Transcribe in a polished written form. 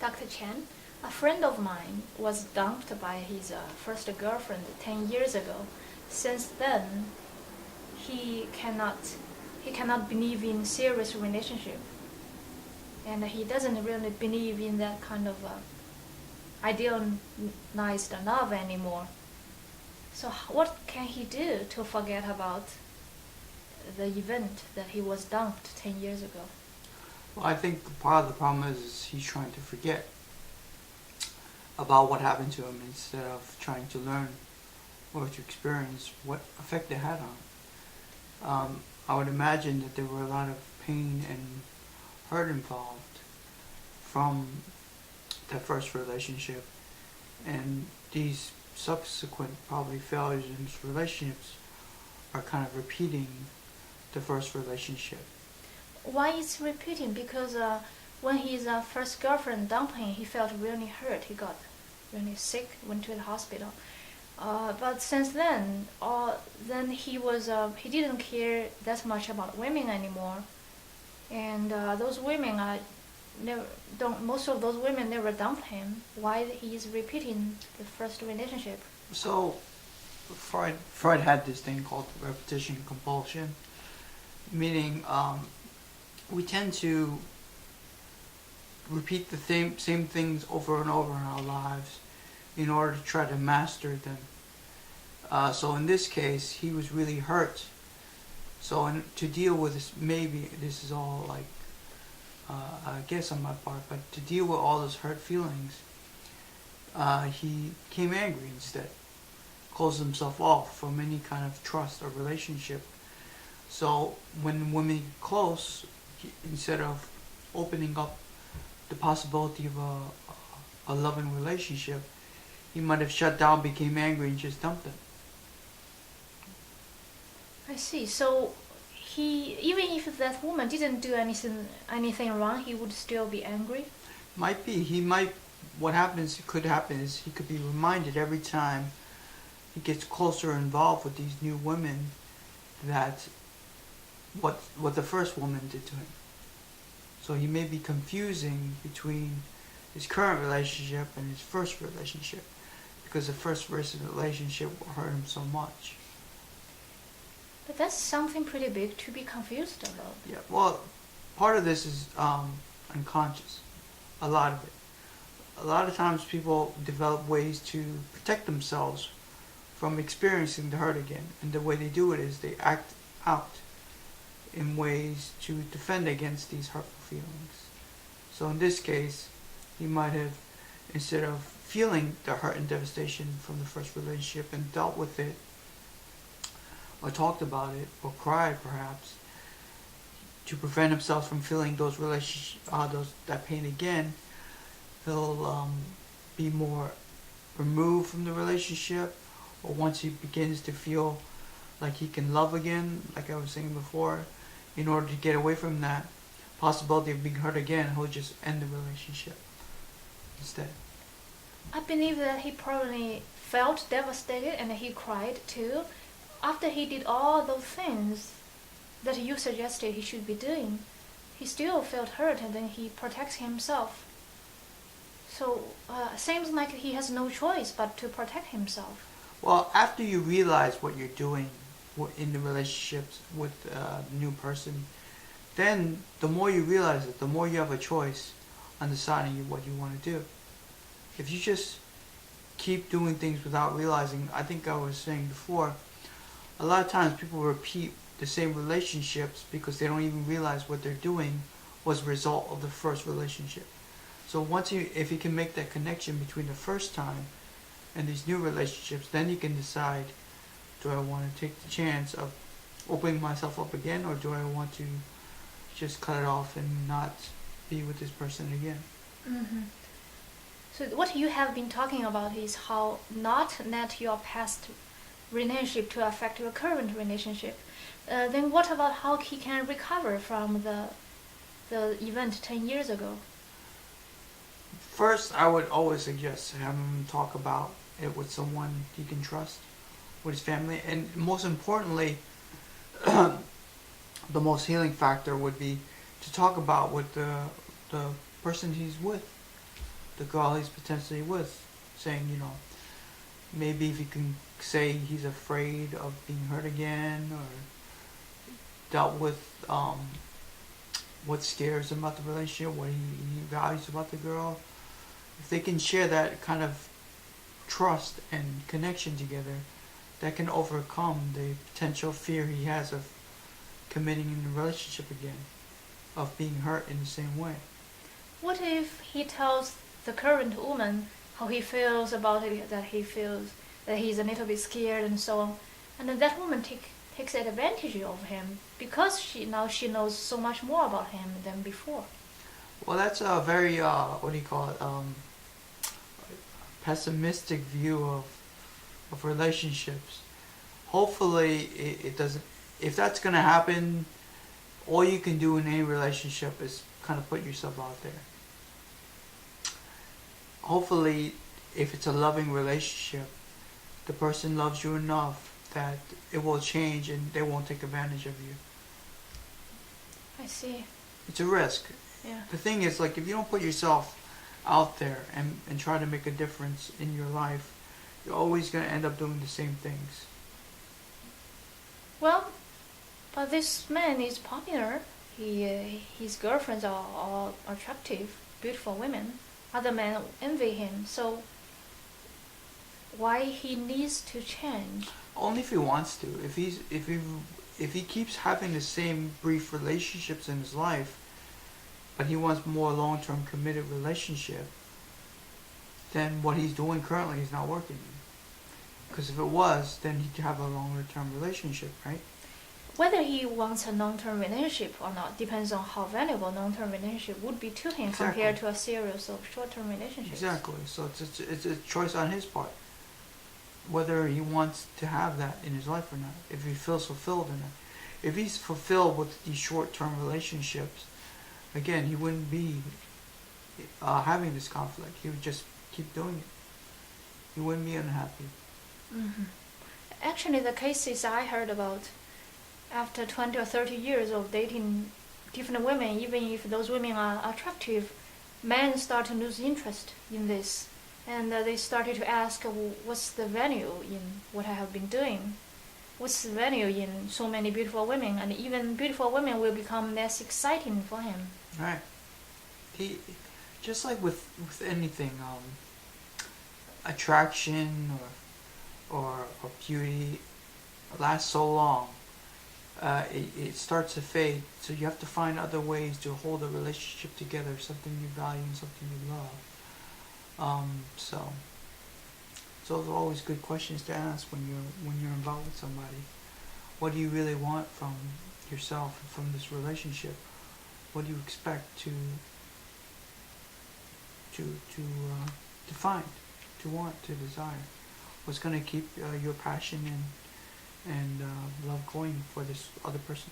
Dr. Chan, a friend of mine, was dumped by his first girlfriend 10 years ago. Since then, he cannot believe in serious relationship, and he doesn't really believe in that kind of idealized love anymore. So what can he do to forget about the event that he was dumped 10 years ago? Well, I think part of the problem is he's trying to forget about what happened to him instead of trying to learn or to experience what effect it had on him. I would imagine that there were a lot of pain and hurt involved from that first relationship, and these subsequent probably failures in his relationships are kind of repeating the first relationship. Why it's repeating? Because when his first girlfriend dumped him, he felt really hurt. He got really sick, went to the hospital. But since then, he didn't care that much about women anymore, and those women most of those women never dumped him. Why he is repeating the first relationship? So, Freud had this thing called repetition compulsion, meaning we tend to repeat the same things over and over in our lives in order to try to master them. So in this case, he was really hurt. So to deal with this, maybe this is all like, I guess on my part, but to deal with all those hurt feelings, he became angry instead, closed himself off from any kind of trust or relationship. So when women get close, instead of opening up the possibility of a loving relationship, he might have shut down, became angry, and just dumped them. I see. So even if that woman didn't do anything wrong, he would still be angry? Might be. What could happen is he could be reminded every time he gets closer involved with these new women that what the first woman did to him. So he may be confusing between his current relationship and his first relationship, because the first relationship hurt him so much. But that's something pretty big to be confused about. Yeah, well, part of this is unconscious. A lot of it. A lot of times people develop ways to protect themselves from experiencing the hurt again. And the way they do it is they act out in ways to defend against these hurtful feelings. So in this case, he might have, instead of feeling the hurt and devastation from the first relationship and dealt with it, or talked about it, or cried perhaps, to prevent himself from feeling that pain again, he'll be more removed from the relationship, or once he begins to feel like he can love again, like I was saying before, in order to get away from that possibility of being hurt again, he'll just end the relationship instead. I believe that he probably felt devastated and he cried too. After he did all those things that you suggested he should be doing, he still felt hurt and then he protects himself. So seems like he has no choice but to protect himself. Well, after you realize what you're doing in the relationships with the new person, then the more you realize it, the more you have a choice on deciding what you want to do. If you just keep doing things without realizing, I think I was saying before, a lot of times people repeat the same relationships because they don't even realize what they're doing was a result of the first relationship. So if you can make that connection between the first time and these new relationships, then you can decide, do I want to take the chance of opening myself up again, or do I want to just cut it off and not be with this person again? Mm-hmm. So what you have been talking about is how not let your past relationship to affect your current relationship. Then what about how he can recover from the event 10 years ago? First, I would always suggest having him talk about it with someone he can trust, with his family, and most importantly, the most healing factor would be to talk about with the person he's with, the girl he's potentially with, saying, you know, maybe if you can say he's afraid of being hurt again, or dealt with what scares him about the relationship, what he values about the girl. If they can share that kind of trust and connection together, that can overcome the potential fear he has of committing in a relationship again, of being hurt in the same way. What if he tells the current woman how he feels about it, that he feels that he's a little bit scared and so on, and then that woman takes advantage of him because she knows so much more about him than before? Well, that's a very pessimistic view of relationships. Hopefully, it doesn't. If that's gonna happen, all you can do in any relationship is kind of put yourself out there. Hopefully, if it's a loving relationship, the person loves you enough that it will change and they won't take advantage of you. I see. It's a risk. Yeah. The thing is, like, if you don't put yourself out there and try to make a difference in your life, you're always going to end up doing the same things. Well, but this man is popular. His girlfriends are all attractive, beautiful women. Other men envy him. So why he needs to change? Only if he wants to. If he keeps having the same brief relationships in his life, but he wants more long-term committed relationship, then what he's doing currently is not working. Because if it was, then he'd have a longer-term relationship, right? Whether he wants a long-term relationship or not depends on how valuable long-term relationship would be to him compared to a series of short-term relationships. Exactly. So it's a choice on his part, whether he wants to have that in his life or not, if he feels fulfilled or not. If he's fulfilled with these short-term relationships, again, he wouldn't be having this conflict. He would just keep doing it. He wouldn't be unhappy. Mm-hmm. Actually, the cases I heard about, after 20 or 30 years of dating different women, even if those women are attractive, men start to lose interest in this. And they started to ask, what's the value in what I have been doing? What's the value in so many beautiful women? And even beautiful women will become less exciting for him. Right. He, just like with anything, attraction or beauty lasts so long. It starts to fade, so you have to find other ways to hold a relationship together, something you value and something you love. So those are always good questions to ask when you're involved with somebody. What do you really want from yourself and from this relationship? What do you expect to find, to want, to desire? What's going to keep your passion and love going for this other person?